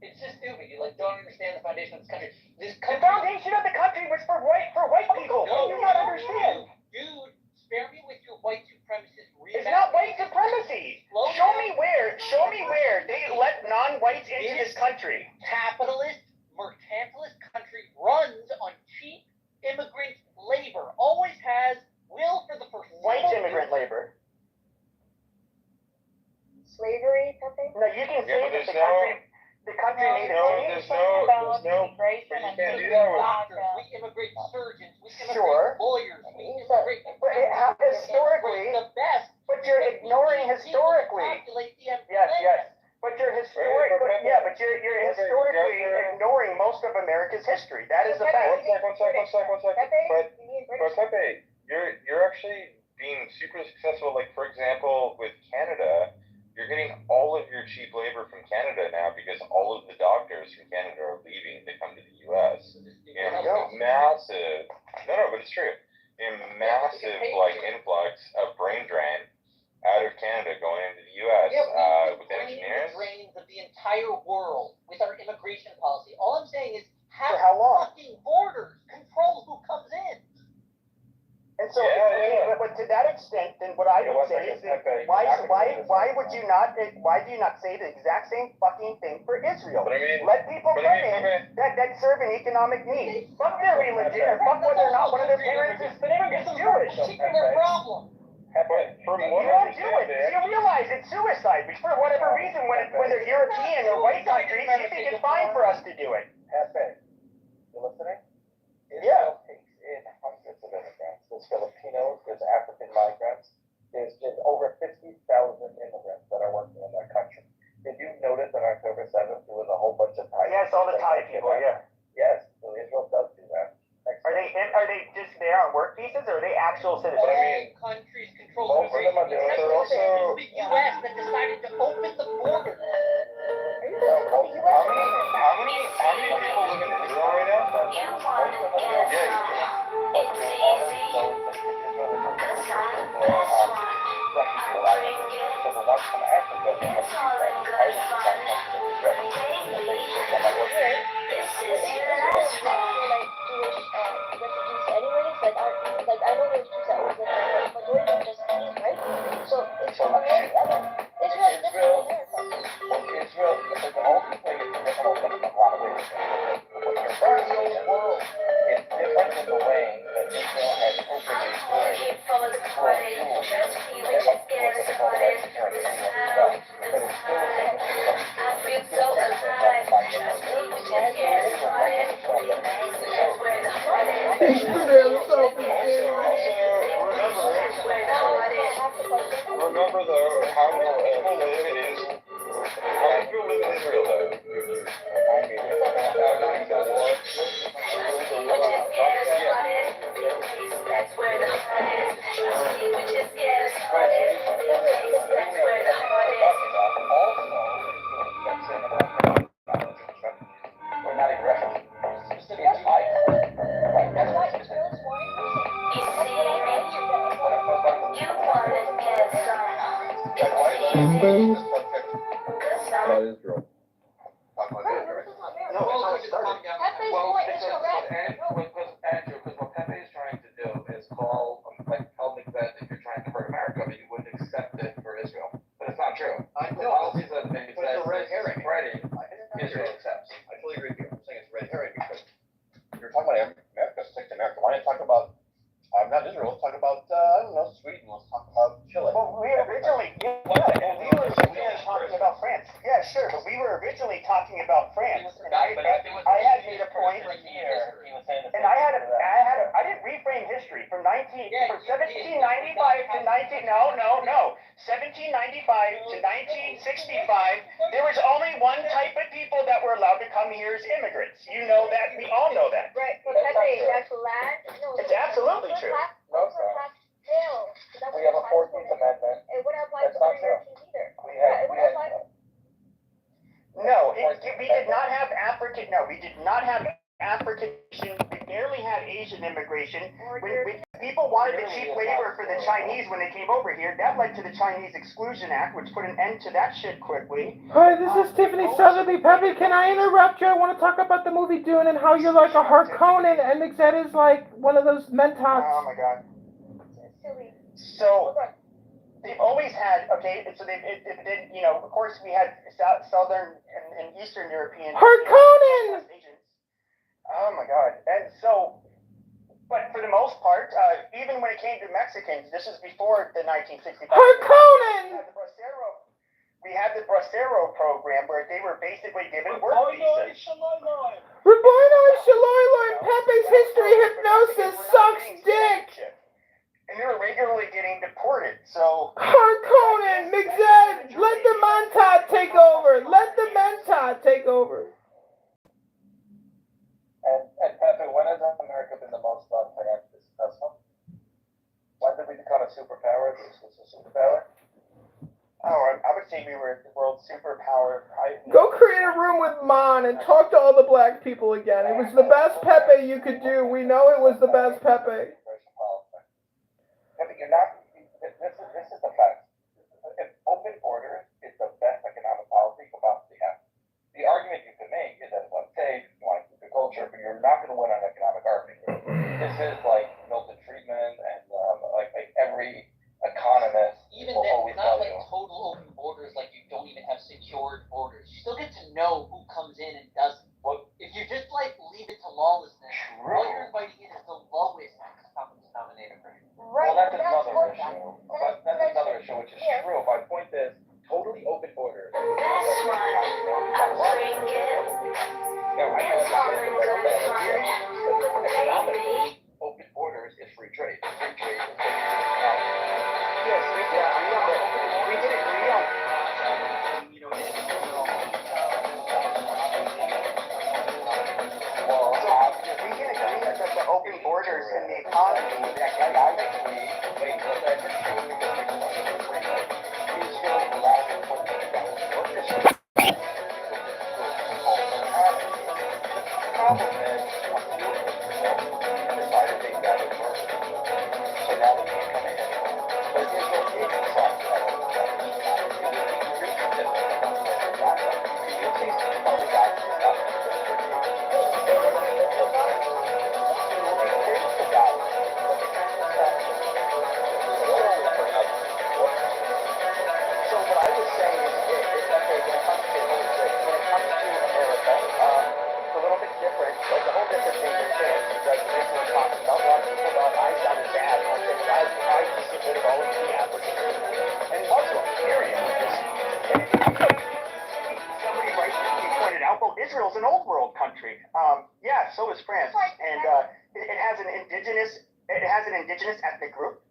It's just stupid. You don't understand the foundation of this country. This
The
country.
foundation of the country was for white people.
No,
Do you not understand?
Dude, spare me with your white supremacist.
It's not white supremacy. Show me where they let non-whites into this country.
Capitalist, mercantilist country runs on cheap immigrant labor. Always has. Will for the foreseeable.
White immigrant labor.
Slavery, Pepe?
No, you can say
Yeah, but
that
there's
the country made it.
there's no,
immigration
you
and
can't do
taking
that with-
back,
Doctors, we immigrate surgeons, we immigrate
Sure.
lawyers, we
He's a-
immigrate.
But historically,
We're the best.
but you're ignoring historically.
Populate the
Yes. But you're you're historically ignoring most of America's history. That is a fact.
One second.
Pepe, you need
But
British.
Pepe, you're actually being super successful. Like for example, with Canada, you're getting all of your cheap labor from Canada now because all of the doctors from Canada are leaving to come to the U.S.
There you go.
Massive. No, but it's true. A massive influx of brain drain out of Canada going into the U.S. With engineers.
The brains of the entire world with our immigration policy. All I'm saying is have
For how long?
fucking borders. Control who comes in.
And so,
Yeah.
but to that extent, then what I would say is, that why do you not say the exact same fucking thing for Israel?
But I mean,
Let people
but
come
I mean,
in that serve an economic need. Fuck their religion, or fuck whether or not one of their parents is Jewish.
Particular problem.
But from
You
what I
don't do
understand,
it. You realize it's suicide, but for whatever reason, when they're European or white countries, you think it's fine for us to do it.
Pepe, you listening?
Yeah.
Israel takes in hundreds of immigrants. There's Filipinos, there's African migrants, there's over 50,000 immigrants that are working in that country. Did you notice on October 7th there was a whole bunch of Thai
Yes, all the Thai people, yeah.
Yes, so Israel does do that.
Are they just there on work visas, or are they actual citizens?
But I mean,
All countries control
most of them are doing it. They're also.
the U.S. that decided to open the border.
How many people live in Israel right now?
I know there's Jews that live there, but majority of them just Jews, right? So it's America. Israel is different than America.
Israel, the only thing is different in a lot of ways. What you're saying is it's different in the way that Israel has opened its doors for Jews. They're much more difficult to execute in Israel, but it's still remember though how people live in Israel though. We're not even refugees. That's why
Israel is more
About Israel.
No, it's not started.
Pepe's more Israel, right?
Andrew, because what Pepe is trying to do is tell me that if you're trying to hurt America, that you wouldn't accept it for Israel. But it's not true.
I
The
know.
policies that they
But it's a red
says
herring.
spreading, Israel accepts.
I totally agree with you. I'm saying it's red herring because you're talking about America, stick to America. Why not talk about, not Israel, let's talk about, I don't know, Sweden, let's talk about Chile.
Well, we originally, we were talking about France. Yeah, sure, but we were originally talking about France, and I had made a point, and I didn't reframe history from 1795 to 19. No. 1795 to 1965, there was only one type of people that were allowed to come here as immigrants. You know that. We all know that.
Right, but Pepe, that's land. No,
It's absolutely true.
No, it's not. We have a 14th Amendment.
It wouldn't apply
That's
to
not true.
Americans either.
We
Yeah, it
have,
wouldn't apply to.
No, we did not have African. No, we did not have African. We barely had Asian immigration. When people wanted the cheap labor for the Chinese when they came over here, that led to the Chinese Exclusion Act, which put an end to that shit quickly.
Hi, this is Tiffany Sotheby. Pepe, can I interrupt you? I want to talk about the movie Dune and how you're like a Harkonnen and Mixed is like one of those mentats.
Oh my god.
It's silly.
So they've always had, okay, so they you know, of course we had Southern and Eastern European
Harkonnen!
agents. Oh my god. And so, but for the most part, even when it came to Mexicans, this is before the 1965.
Harkonnen!
We had the Bracero program where they were basically given work visas.
Rabino Shaloi, Pepe's history hypnosis sucks dick!
And they were regularly getting deported, so...
Harkonnen, Mixed, let the mentat take over! Let the mentat take over!
And Pepe, when has America been the most financially successful? When did we become a superpower? This was a superpower?
Oh, I would say we were the world's superpower.
Go create a room with Mon and talk to all the black people again. It was the best Pepe you could do. We know it was the best Pepe.
Pepe, you're not. This is the fact. If open borders is the best economic policy, you could possibly have. The argument you can make is that it's unsafe, you want to keep the culture, but you're not going to win on economic argument. This is like Milton Friedman and like every economist.
Even
will
then,
always
it's not
tell
like
you.
total open borders, like you don't even have secured borders. You still get to know who comes in and doesn't.
Well,
if you just like leave it to lawlessness,
True.
all you're inviting in is the lowest common denominator for you.
Right.
Well, that's another
what-
issue. But that's another issue, which is true. My point is, totally open borders. Economically, open borders is free trade. Free trade is
Yes, I know that. We did agree on... We can agree that the open borders and the economy... So what I would say is that when it comes to America, it's a little bit different. Like a whole different thing to say. Like this one talks about a lot of people that I sound as bad. I just get all of the Africans and Muslims. Period. Somebody rightly pointed out, well, Israel's an old world country. Yeah, so is France, and it has an indigenous ethnic group.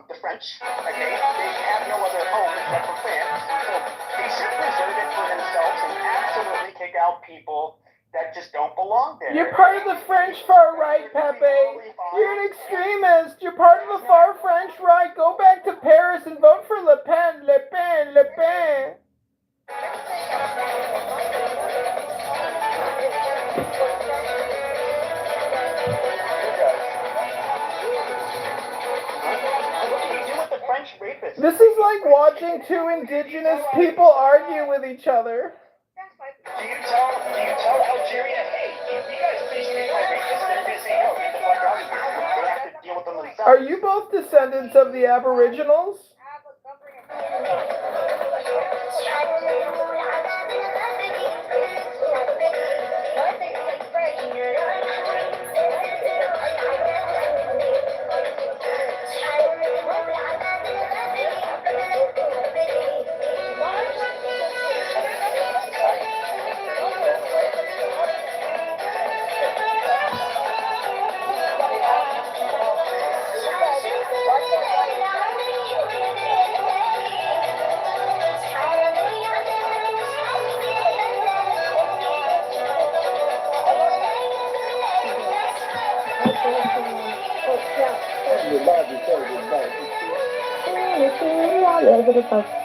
The French, okay, they have no other home except for France, so they should preserve it for themselves and absolutely kick out people that just don't belong there.
You're part of the French far right, Pepe. You're an extremist. You're part of the far French right. Go back to Paris and vote for Le Pen, Le Pen, Le Pen. This is like watching two indigenous people argue with each other.
Do you tell Algeria, hey, you guys please treat my rapists? They're going to say, no, get the fuck out of here. They have to deal with them themselves.
Are you both descendants of the Aboriginals?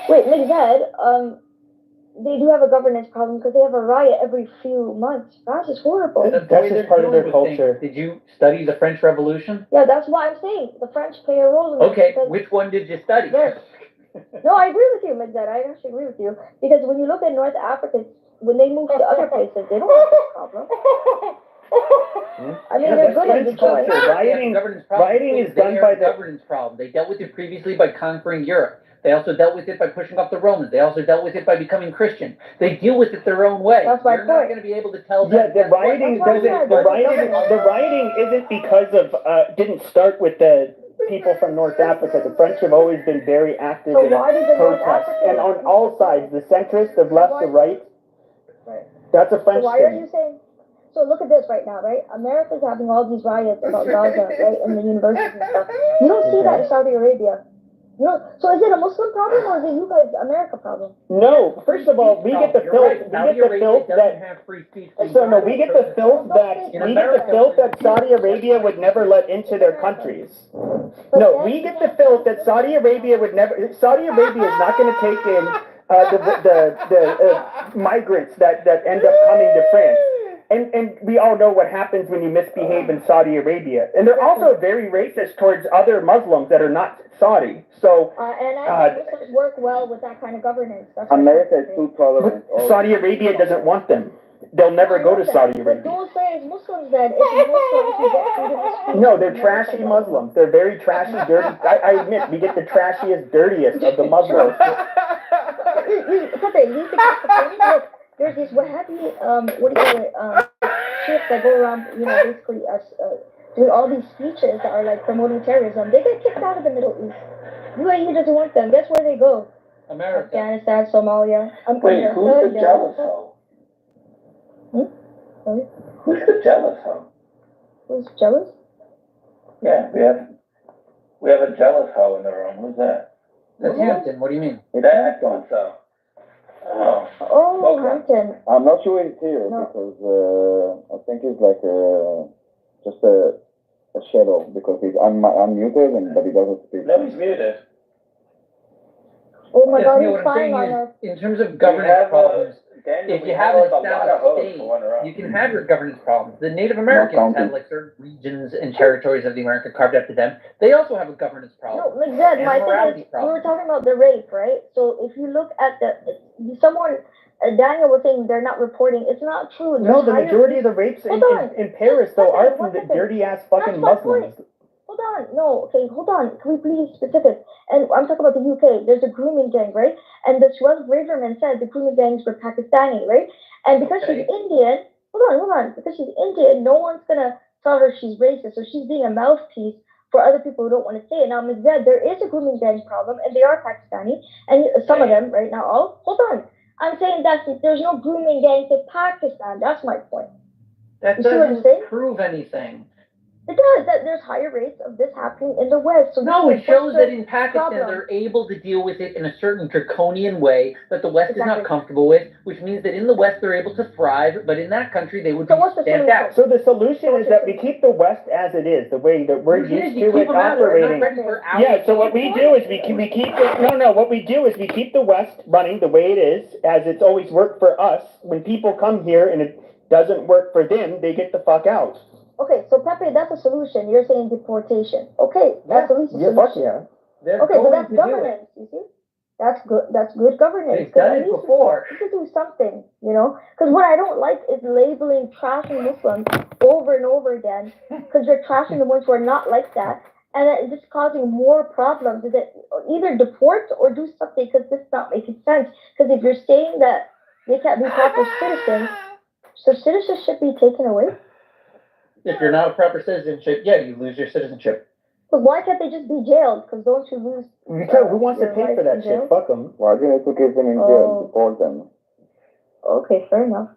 Wait, McZed, they do have a governance problem because they have a riot every few months. France is horrible.
That's just part of their culture.
Did you study the French Revolution?
Yeah, that's why I'm saying the French play a role in it.
Okay,
because-
which one did you study?
Yes. No, I agree with you, McZed. I actually agree with you. Because when you look at North Africans, when they move to other places, they don't have this problem. I mean, they're good at Detroit.
Rioting is done by the
governance problem. They dealt with it previously by conquering Europe. They also dealt with it by pushing off the Romans. They also dealt with it by becoming Christian. They deal with it their own way.
That's my
You're not
point.
going to be able to tell
Yeah,
them.
the rioting doesn't. The rioting isn't because of. Didn't start with the people from North Africa. The French have always been very active
So
in
why did the North
protests,
Africans-
and on all sides, the centrist, the left, the right.
Right.
That's a French
So why are
thing.
you saying? So look at this right now, right? America's having all these riots about Gaza, right, in the universities and stuff. You don't see that in Saudi Arabia. You know, so is it a Muslim problem or is it you guys America problem?
No, first of all, we get the filth. We get the filth that. So no, we get the filth that Saudi Arabia would never let into their countries. No, we get the filth that Saudi Arabia would never. Saudi Arabia is not going to take in the migrants that end up coming to France. And we all know what happens when you misbehave in Saudi Arabia. And they're also very racist towards other Muslims that are not Saudi. So
And I think Muslims work well with that kind of governance. That's
America is too tolerant.
Saudi Arabia doesn't want them. They'll never go to Saudi
But
Arabia.
don't say it's Muslims then. It's Muslims who get freedom of speech.
No, they're trashy Muslims. They're very trashy, dirty. I admit, we get the trashiest, dirtiest of the Muslims.
Pepe, you think that's the point? Look, there's this Wahhabi, what do you call it, sheikhs that go around, you know, basically doing all these speeches that are like promoting terrorism. They get kicked out of the Middle East. UAE doesn't want them. Guess where they go?
America.
Afghanistan, Somalia.
Wait, who's the jealous hoe?
Sorry?
Who's the jealous hoe?
Who's jealous?
Yeah, we have a jealous hoe in the room. Who's that?
That's Hampton. What do you mean?
That so.
Oh, Hampton.
I'm not sure he's here
No.
because I think he's like just a shadow because he's unmuted but he doesn't speak. No, he's muted.
Oh my
Yes,
God,
Neil,
he's
what I'm
flying
saying
on us.
is, in terms of governance problems, if you have an established state, you can have your governance problems. The Native Americans had like certain regions and territories of the America carved out to them. They also have a governance problem.
No, McZed,
and
my
a morality
thing is, we
problem.
were talking about the rape, right? So if you look at Daniel was saying they're not reporting. It's not true.
No, the
There's
majority of the rapes in Paris, though, are from the dirty-ass fucking Muslims.
Hold on. No, okay, hold on. Can we please be specific? And I'm talking about the UK. There's a grooming gang, right? And the Swell Braverman said the grooming gangs were Pakistani, right? And because she's Indian, hold on. Because she's Indian, no one's going to tell her she's racist. So she's being a mouthpiece for other people who don't want to say it. Now, Ms. Zed, there is a grooming gang problem, and they are Pakistani. And some of them, right now, hold on. I'm saying that there's no grooming gangs in Pakistan. That's my point.
That
You see what I'm
doesn't
saying?
prove anything.
It does. That there's higher rates of this happening in the West. So
No, it shows that in Pakistan
problem.
they're able to deal with it in a certain draconian way that the West is not
Exactly.
comfortable with, which means that in the West they're able to thrive, but in that country they would
So
be
what's the
stamped out.
So the solution is that we keep the West as it is, the way that we're used to it operating. Yeah, so what we do is we keep it, what we do is we keep the West running the way it is, as it's always worked for us. When people come here and it doesn't work for them, they get the fuck out.
Okay, so Pepe, that's a solution. You're saying deportation. Okay, that's at least a solution.
Fuck yeah.
Okay, but that's governance, you see? That's good governance.
They've done it before.
You could do something, you know? Because what I don't like is labeling trashing Muslims over and over again, because you're trashing the ones who are not like that, and it's just causing more problems. Is it either deport or do something, because this is not making sense. Because if you're saying that they can't be proper citizens, so citizenship should be taken away?
If you're not a proper citizenship, yeah, you lose your citizenship.
But why can't they just be jailed? Because don't you lose?
Because who wants to pay for that shit? Fuck them.
Why do you have to keep them in jail? Deport them.
Okay, fair enough.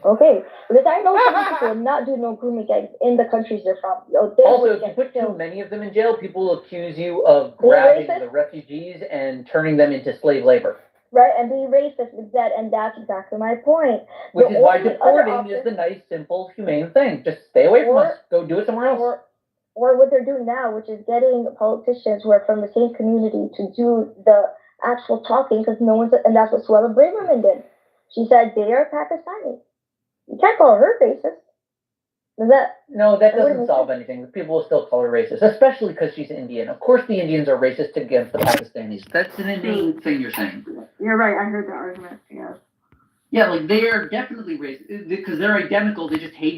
Okay, because I know some people will not do no grooming gangs in the countries they're from.
Also, if you put too many of them in jail, people will accuse you of grabbing the refugees and turning them into slave labor.
Right, and being racist with that, and that's exactly my point.
Which is why deporting is the nice, simple, humane thing. Just stay away from us. Go do it somewhere else.
or what they're doing now, which is getting politicians who are from the same community to do the actual talking, because no one's, and that's what Suella Braverman did. She said they are Pakistani. You can't call her racist. Does that?
No, that doesn't solve anything. People will still call her racist, especially because she's Indian. Of course, the Indians are racist against the Pakistanis. That's an Indian thing you're saying.
You're right. I heard that argument. Yes.
Yeah, like they are definitely racist because they're identical. They just hate